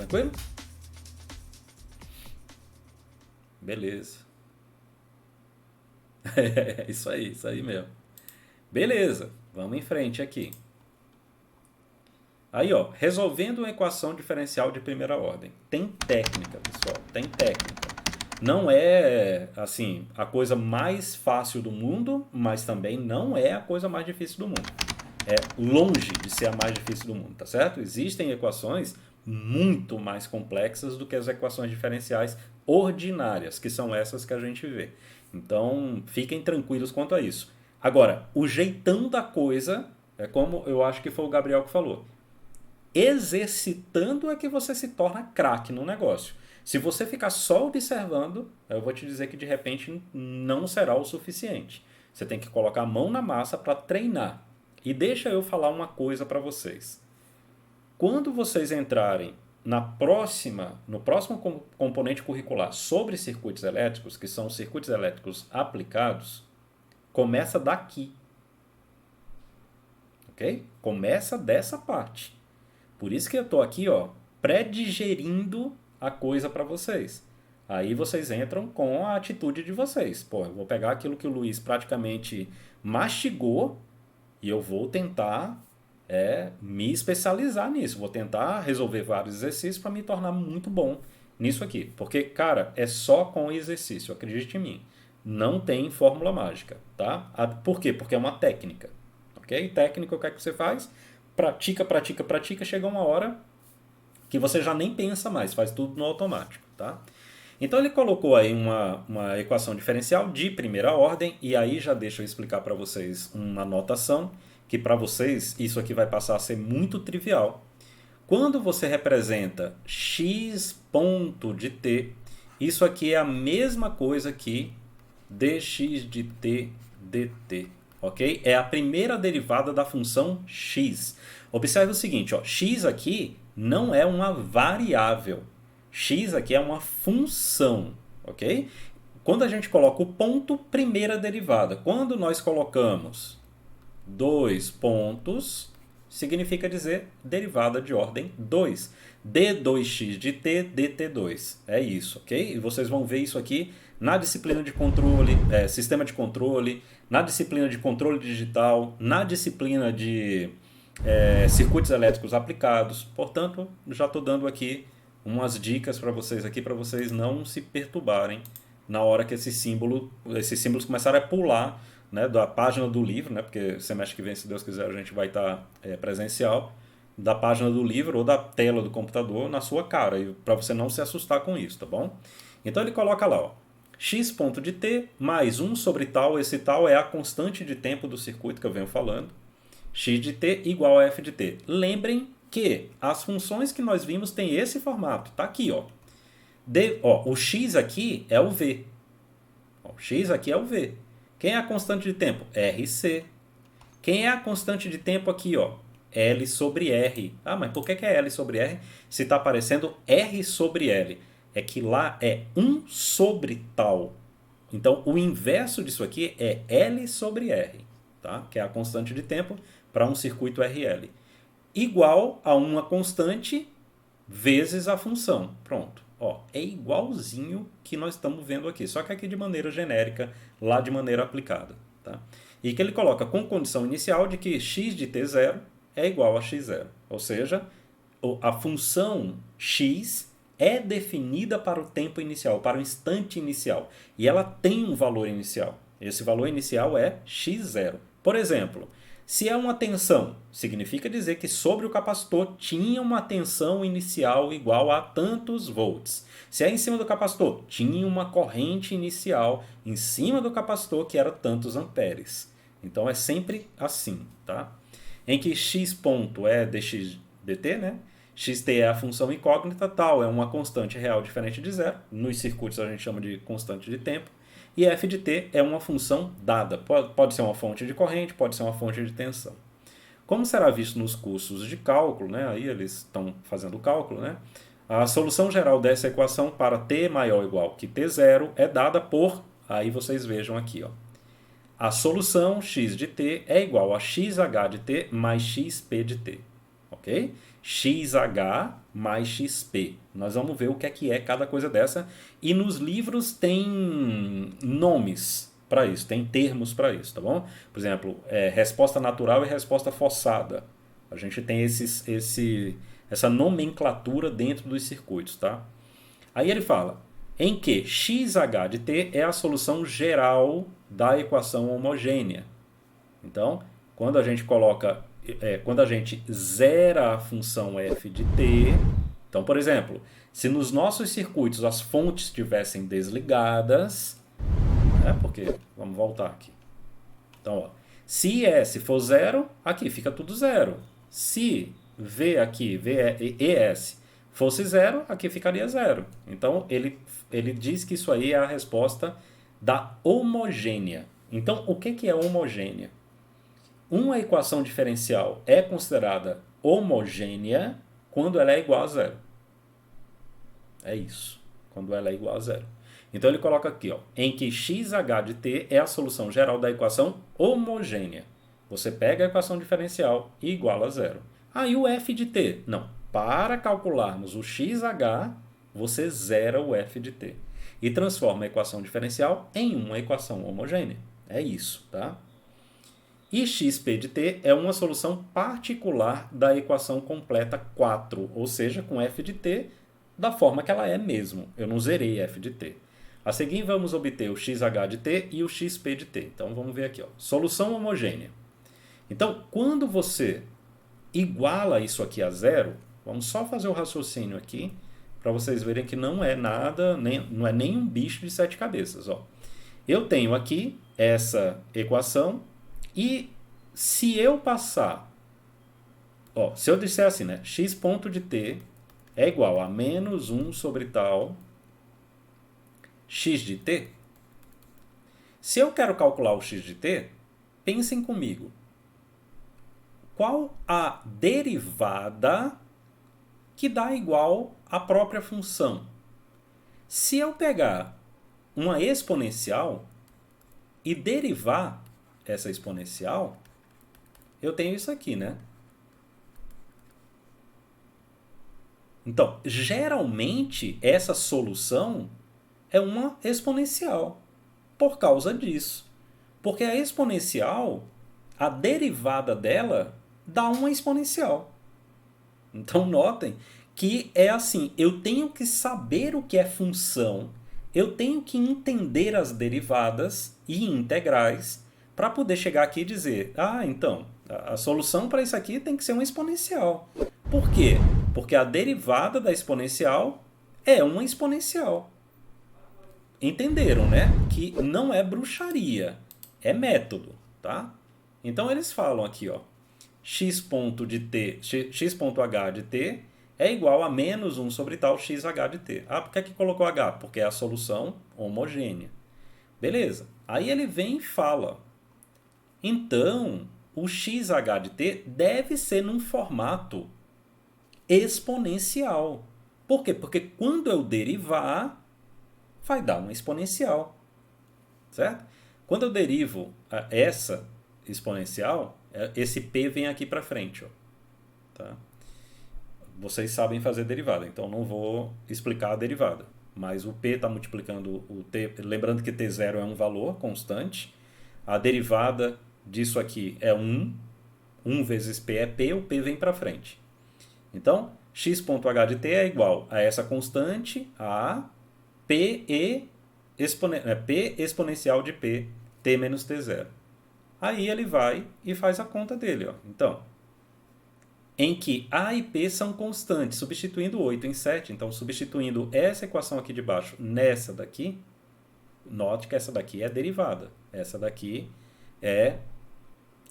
Tranquilo? Beleza. É isso aí mesmo. Beleza, vamos em frente aqui. Aí, ó, resolvendo uma equação diferencial de primeira ordem. Tem técnica, pessoal, tem técnica. Não é, assim, a coisa mais fácil do mundo, mas também não é a coisa mais difícil do mundo. É longe de ser a mais difícil do mundo, tá certo? Existem equações muito mais complexas do que as equações diferenciais ordinárias, que são essas que a gente vê. Então, fiquem tranquilos quanto a isso. Agora, o jeitão da coisa é como eu acho que foi o Gabriel que falou. Exercitando é que você se torna craque no negócio. Se você ficar só observando, eu vou te dizer que de repente não será o suficiente. Você tem que colocar a mão na massa para treinar. E deixa eu falar uma coisa para vocês. Quando vocês entrarem no próximo componente curricular sobre circuitos elétricos, que são os circuitos elétricos aplicados, começa daqui, ok? Começa dessa parte. Por isso que eu estou aqui, ó, pré-digerindo a coisa para vocês. Aí vocês entram com a atitude de vocês. Pô, eu vou pegar aquilo que o Luiz praticamente mastigou e eu vou tentar me especializar nisso. Vou tentar resolver vários exercícios para me tornar muito bom nisso aqui. Porque, cara, é só com exercício, acredite em mim. Não tem fórmula mágica, tá? Por quê? Porque é uma técnica, ok? Técnica, o que é que você faz? Pratica, pratica, pratica, chega uma hora que você já nem pensa mais, faz tudo no automático, tá? Então ele colocou aí uma equação diferencial de primeira ordem, e aí já deixa eu explicar para vocês uma notação, que para vocês isso aqui vai passar a ser muito trivial. Quando você representa x ponto de t, isso aqui é a mesma coisa que dx de t dt, ok? É a primeira derivada da função x. Observe o seguinte, ó, x aqui não é uma variável. X aqui é uma função, ok? Quando a gente coloca o ponto, primeira derivada. Quando nós colocamos dois pontos, significa dizer derivada de ordem 2. d2x de t, dt2. É isso, ok? E vocês vão ver isso aqui na disciplina de controle, sistema de controle, na disciplina de controle digital, na disciplina de circuitos elétricos aplicados. Portanto, já estou dando aqui umas dicas para vocês aqui, para vocês não se perturbarem na hora que esses símbolos começarem a pular, né, da página do livro, né, porque semestre que vem, se Deus quiser, a gente vai estar presencial, da página do livro ou da tela do computador na sua cara, para você não se assustar com isso, tá bom? Então ele coloca lá, ó, x ponto de t mais 1 sobre tal, esse tal é a constante de tempo do circuito que eu venho falando, x de t igual a f de t. Lembrem que as funções que nós vimos têm esse formato, tá aqui, ó. O x aqui é o v. O x aqui é o v. Quem é a constante de tempo? RC. Quem é a constante de tempo aqui, ó? L sobre R. Ah, mas por que é L sobre R se está aparecendo R sobre L? É que lá é 1 sobre tal. Então, o inverso disso aqui é L sobre R, tá? Que é a constante de tempo para um circuito RL. Igual a uma constante vezes a função. Pronto. Ó, é igualzinho que nós estamos vendo aqui, só que aqui de maneira genérica, lá de maneira aplicada. Tá? E que ele coloca com condição inicial de que x de t0 é igual a x0. Ou seja, a função x é definida para o tempo inicial, para o instante inicial. E ela tem um valor inicial. Esse valor inicial é x0. Por exemplo, se é uma tensão, significa dizer que sobre o capacitor tinha uma tensão inicial igual a tantos volts. Se é em cima do capacitor, tinha uma corrente inicial em cima do capacitor que era tantos amperes. Então é sempre assim, tá? Em que x ponto é dx dt, né? Xt é a função incógnita, tal é uma constante real diferente de zero. Nos circuitos a gente chama de constante de tempo. E f de t é uma função dada. Pode ser uma fonte de corrente, pode ser uma fonte de tensão. Como será visto nos cursos de cálculo, né? Aí eles estão fazendo o cálculo, né? A solução geral dessa equação para t maior ou igual que t0 é dada por, aí vocês vejam aqui, ó. A solução x de t é igual a xh de t mais xp de t. Ok? ok? XH mais XP. Nós vamos ver o que é cada coisa dessa. E nos livros tem nomes para isso, tem termos para isso, tá bom? Por exemplo, resposta natural e resposta forçada. A gente tem essa nomenclatura dentro dos circuitos, tá? Aí ele fala em que XH de t é a solução geral da equação homogênea. Então, quando a gente coloca, quando a gente zera a função f de t, então, por exemplo, se nos nossos circuitos as fontes estivessem desligadas, porque, vamos voltar aqui. Então, ó, se S for zero, aqui fica tudo zero. Se V aqui, ES, fosse zero, aqui ficaria zero. Então, ele diz que isso aí é a resposta da homogênea. Então, o que é homogênea? Uma equação diferencial é considerada homogênea quando ela é igual a zero. É isso, quando ela é igual a zero. Então ele coloca aqui, ó, em que XH de t é a solução geral da equação homogênea. Você pega a equação diferencial e iguala a zero. Aí o f de t? Não. Para calcularmos o XH, você zera o f de t. E transforma a equação diferencial em uma equação homogênea. É isso, tá? E xp de t é uma solução particular da equação completa 4, ou seja, com f de t da forma que ela é mesmo. Eu não zerei f de t. A seguir, vamos obter o xh de t e o xp de t. Então, vamos ver aqui. Ó. Solução homogênea. Então, quando você iguala isso aqui a zero, vamos só fazer o raciocínio aqui, para vocês verem que não é nada, não é nem um bicho de sete cabeças. Ó. Eu tenho aqui essa equação e se eu passar, ó, se eu disser assim, né, x ponto de t é igual a menos 1 sobre tal x de t, se eu quero calcular o x de t, pensem comigo. Qual a derivada que dá igual à própria função? Se eu pegar uma exponencial e derivar essa exponencial, eu tenho isso aqui, né? Então, geralmente, essa solução é uma exponencial por causa disso. Porque a exponencial, a derivada dela, dá uma exponencial. Então, notem que é assim, eu tenho que saber o que é função, eu tenho que entender as derivadas e integrais para poder chegar aqui e dizer, então, a solução para isso aqui tem que ser uma exponencial. Por quê? Porque a derivada da exponencial é uma exponencial. Entenderam, né? Que não é bruxaria, é método, tá? Então eles falam aqui, ó, x ponto de t, x ponto h de t é igual a menos 1 sobre tal xh de t. Por que colocou h? Porque é a solução homogênea. Beleza. Aí ele vem e fala, então o xh de t deve ser num formato exponencial. Por quê? Porque quando eu derivar, vai dar uma exponencial. Certo? Quando eu derivo essa exponencial, esse p vem aqui para frente. Ó. Tá? Vocês sabem fazer derivada, então não vou explicar a derivada. Mas o p está multiplicando o t. Lembrando que t0 é um valor constante. A derivada disso aqui é 1. 1 vezes p é p, o p vem para frente. Então, x.h de t é igual a essa constante, a p exponencial de p, t menos t0. Aí ele vai e faz a conta dele. Ó. Então, em que a e p são constantes, substituindo 8 em 7. Então, substituindo essa equação aqui de baixo nessa daqui, note que essa daqui é a derivada. Essa daqui é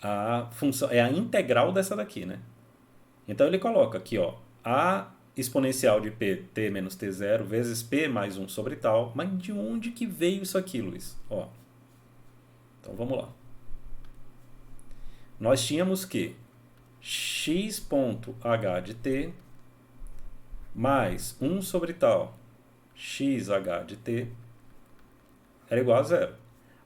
a função, é a integral dessa daqui, né? Então ele coloca aqui, ó, a exponencial de p, t menos t0, vezes p mais 1 sobre tal. Mas de onde que veio isso aqui, Luiz? Ó. Então vamos lá. Nós tínhamos que x.h de t mais 1 sobre tal xh de t era igual a zero.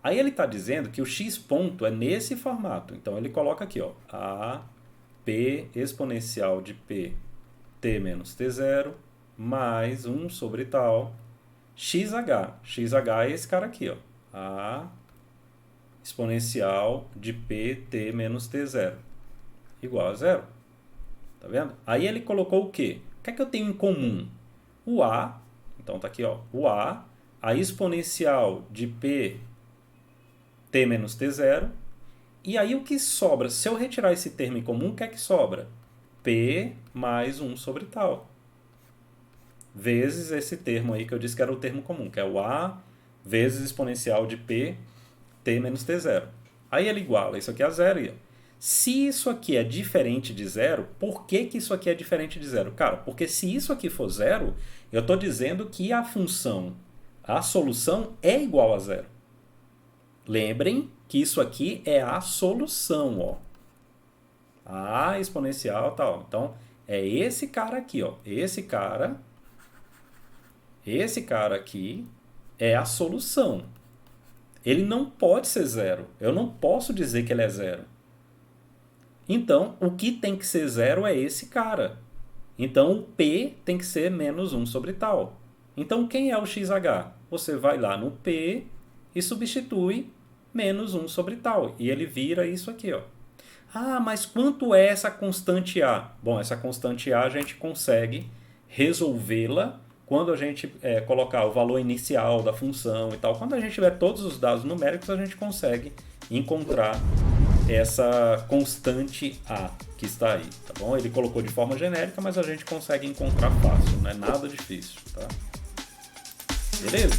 Aí ele está dizendo que o x ponto é nesse formato. Então ele coloca aqui, ó, a P exponencial de P t menos t0 mais 1 sobre tal xh. xh é esse cara aqui, ó. A exponencial de pt menos t0 igual a zero. Tá vendo? Aí ele colocou o quê? O que é que eu tenho em comum? O a, então tá aqui, ó, o a exponencial de p t menos t0, e aí o que sobra? Se eu retirar esse termo em comum, o que é que sobra? P mais 1 sobre tal. Vezes esse termo aí que eu disse que era o termo comum, que é o a vezes exponencial de p t menos t0. Aí ele iguala isso aqui a zero. E, ó, se isso aqui é diferente de zero, por que que isso aqui é diferente de zero? Cara, porque se isso aqui for zero, eu estou dizendo que a função, a solução é igual a zero. Lembrem que isso aqui é a solução, ó. A exponencial tal. Então, é esse cara aqui, ó. Esse cara aqui é a solução. Ele não pode ser zero. Eu não posso dizer que ele é zero. Então, o que tem que ser zero é esse cara. Então, o P tem que ser menos 1 sobre tal. Então, quem é o XH? Você vai lá no P e substitui menos 1 sobre tal. E ele vira isso aqui, ó. Ah, mas quanto é essa constante A? Bom, essa constante A a gente consegue resolvê-la quando a gente colocar o valor inicial da função e tal. Quando a gente tiver todos os dados numéricos, a gente consegue encontrar essa constante A que está aí, tá bom? Ele colocou de forma genérica, mas a gente consegue encontrar fácil, não é nada difícil, tá? Beleza?